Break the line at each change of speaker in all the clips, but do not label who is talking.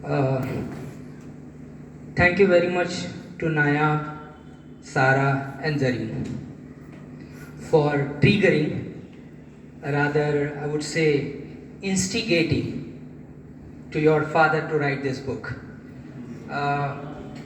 Uh, Thank you very much to Naya, Sara, and Zareen for triggering, rather, I would say, instigating to your father to write this book.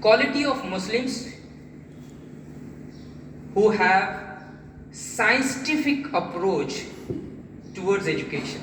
quality of Muslims who have scientific approach towards education.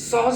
100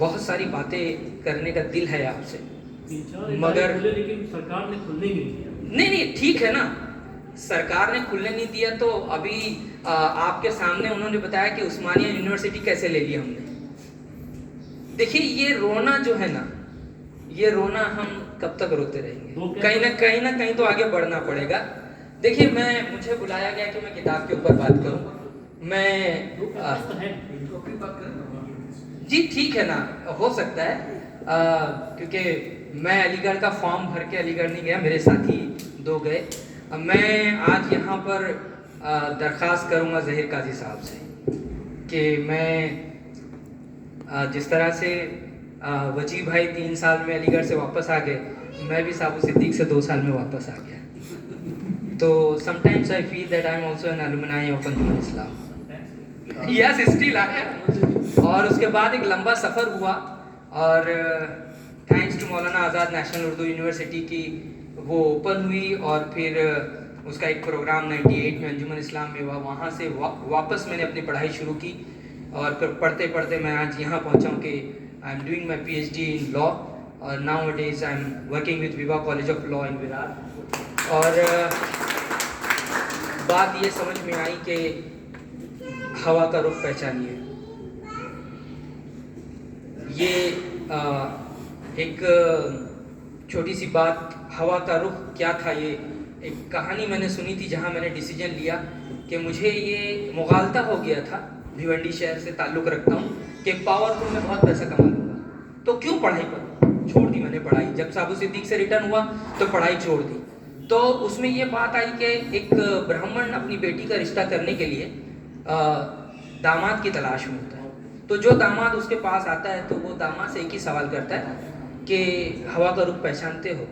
بہت ساری باتیں کرنے کا دل ہے آپ سے,
مگر لیکن سرکار نے کھلنے نہیں دیا.
نہیں ٹھیک ہے نا, سرکار نے کھلنے نہیں دیا تو ابھی آپ کے سامنے انہوں نے بتایا کہ عثمانیہ یونیورسٹی کیسے لے لی ہم نے. دیکھیے یہ رونا جو ہے نا, یہ رونا ہم کب تک روتے رہیں گے, کہیں نہ کہیں تو آگے بڑھنا پڑے گا. دیکھیے مجھے بلایا گیا کہ میں کتاب کے اوپر بات کروں. میں جی ٹھیک ہے نا, ہو سکتا ہے کیونکہ میں علی گڑھ کا فارم بھر کے علی گڑھ نہیں گیا, میرے ساتھی 2 گئے. میں آج یہاں پر درخواست کروں گا ظہیر قاضی صاحب سے کہ میں جس طرح سے وجیح بھائی 3 سال میں علی گڑھ سے واپس آ گئے, میں بھی صابو صدیق سے 2 سال میں واپس آ گیا. تو sometimes I feel that I'm also an alumni of Anjuman Islam. Yes, still I am. اور اس کے بعد ایک لمبا سفر ہوا, اور thanks to Maulana Azad national Urdu university کی وہ اوپن ہوئی, اور پھر اس کا ایک پروگرام 98 میں انجمن اسلام میں ہوا. وہاں سے واپس میں نے اپنی پڑھائی شروع کی, اور پھر پڑھتے پڑھتے میں آج یہاں پہنچا ہوں کہ I am doing my PhD in law, اور nowadays I am working with Viva college of law in Virar. اور بات یہ سمجھ میں آئی کہ ہوا کا رخ پہچانیے. یہ ایک چھوٹی سی بات, ہوا کا رخ کیا تھا, یہ ایک کہانی میں نے سنی تھی جہاں میں نے ڈیسیجن لیا کہ مجھے یہ مغالطہ ہو گیا تھا, بھیونڈی شہر سے تعلق رکھتا ہوں, کہ پاور پور میں بہت پیسہ کما لوں گا تو کیوں پڑھائی کروں. چھوڑ دی میں نے پڑھائی, جب صابو صدیق سے ریٹرن ہوا تو پڑھائی چھوڑ دی. تو اس میں یہ بات آئی کہ ایک برہمن اپنی بیٹی کا رشتہ کرنے کے لیے داماد کی تلاش میں ہوتا ہے. تو جو داماد اس کے پاس آتا ہے تو وہ داماد سے ایک ہی سوال کرتا ہے کہ ہوا کا رخ پہچانتے ہو.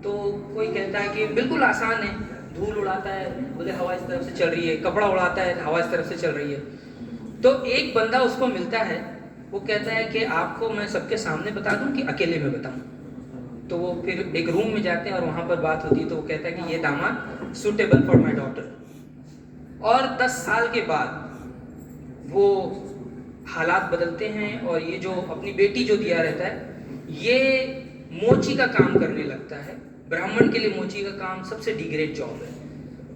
تو کوئی کہتا ہے کہ بالکل آسان ہے, دھول اڑاتا ہے, بولے ہوا اس طرف سے چل رہی ہے, کپڑا اڑاتا ہے, ہوا اس طرف سے چل رہی ہے. تو ایک بندہ اس کو ملتا ہے, وہ کہتا ہے کہ آپ کو میں سب کے سامنے بتا دوں کہ اکیلے میں بتاؤں. تو وہ پھر ایک روم میں جاتے ہیں اور وہاں پر بات ہوتی ہے. تو وہ کہتا ہے کہ یہ داماد سوٹیبل فار مائی ڈاٹر. اور 10 سال کے بعد وہ حالات بدلتے ہیں, اور یہ جو اپنی بیٹی جو دیا رہتا ہے یہ موچی کا کام کرنے لگتا ہے. برہمن کے لیے موچی کا کام سب سے ڈیگریڈ جاب ہے.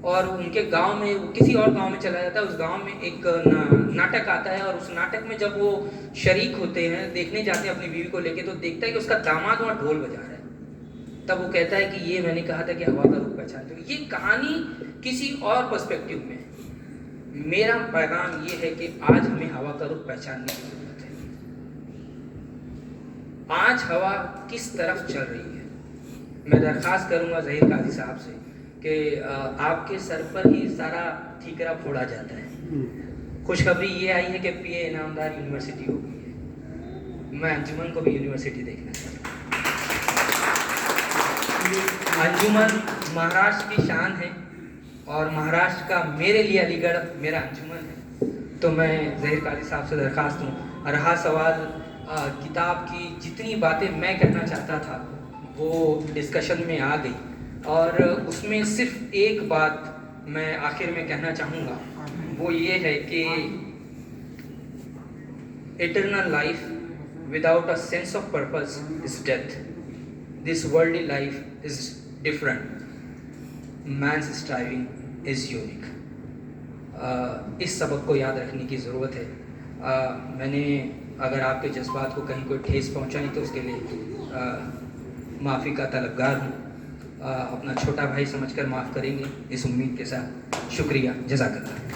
اور ان کے گاؤں میں, وہ کسی اور گاؤں میں چلا جاتا ہے, اس گاؤں میں ایک ناٹک آتا ہے, اور اس ناٹک میں جب وہ شریک ہوتے ہیں, دیکھنے جاتے ہیں اپنی بیوی کو لے کے, تو دیکھتا ہے کہ اس کا داماد وہاں ڈھول بجا رہا ہے. تب وہ کہتا ہے کہ یہ میں نے کہا تھا کہ ہوا کا رخ پہچانتے ہو. یہ کہانی کسی اور پرسپیکٹیو میں, میرا پیغام یہ ہے کہ آج ہمیں ہوا کا رخ پہچاننے کی ضرورت ہے. آج ہوا کس طرف چل رہی ہے. میں درخواست کروں گا ظہیر قاضی صاحب سے کہ آپ کے سر پر ہی سارا ٹھیکرا پھوڑا جاتا ہے. خوشخبری یہ آئی ہے کہ PA انعامدار یونیورسٹی ہو گئی ہے. میں انجمن کو بھی یونیورسٹی دیکھنا چاہتا ہوں. انجمن مہاراشٹر کی شان ہے, اور مہاراشٹر کا میرے لیے علی گڑھ میرا انجمن ہے. تو میں ظہیر قاضی صاحب سے درخواست ہوں. رہا سوال کتاب کی, جتنی باتیں میں کہنا چاہتا تھا وہ ڈسکشن میں آ گئی, اور اس میں صرف ایک بات میں آخر میں کہنا چاہوں گا, وہ یہ ہے کہ eternal life without a sense of purpose is death. This worldly life is different. Man's striving is unique. اس سبق کو یاد رکھنے کی ضرورت ہے. میں نے اگر آپ کے جذبات کو کہیں کوئی ٹھیس پہنچائی تو اس کے لیے معافی کا طلبگار ہوں. اپنا چھوٹا بھائی سمجھ کر معاف کریں گے اس امید کے ساتھ. شکریہ, جزاک اللہ.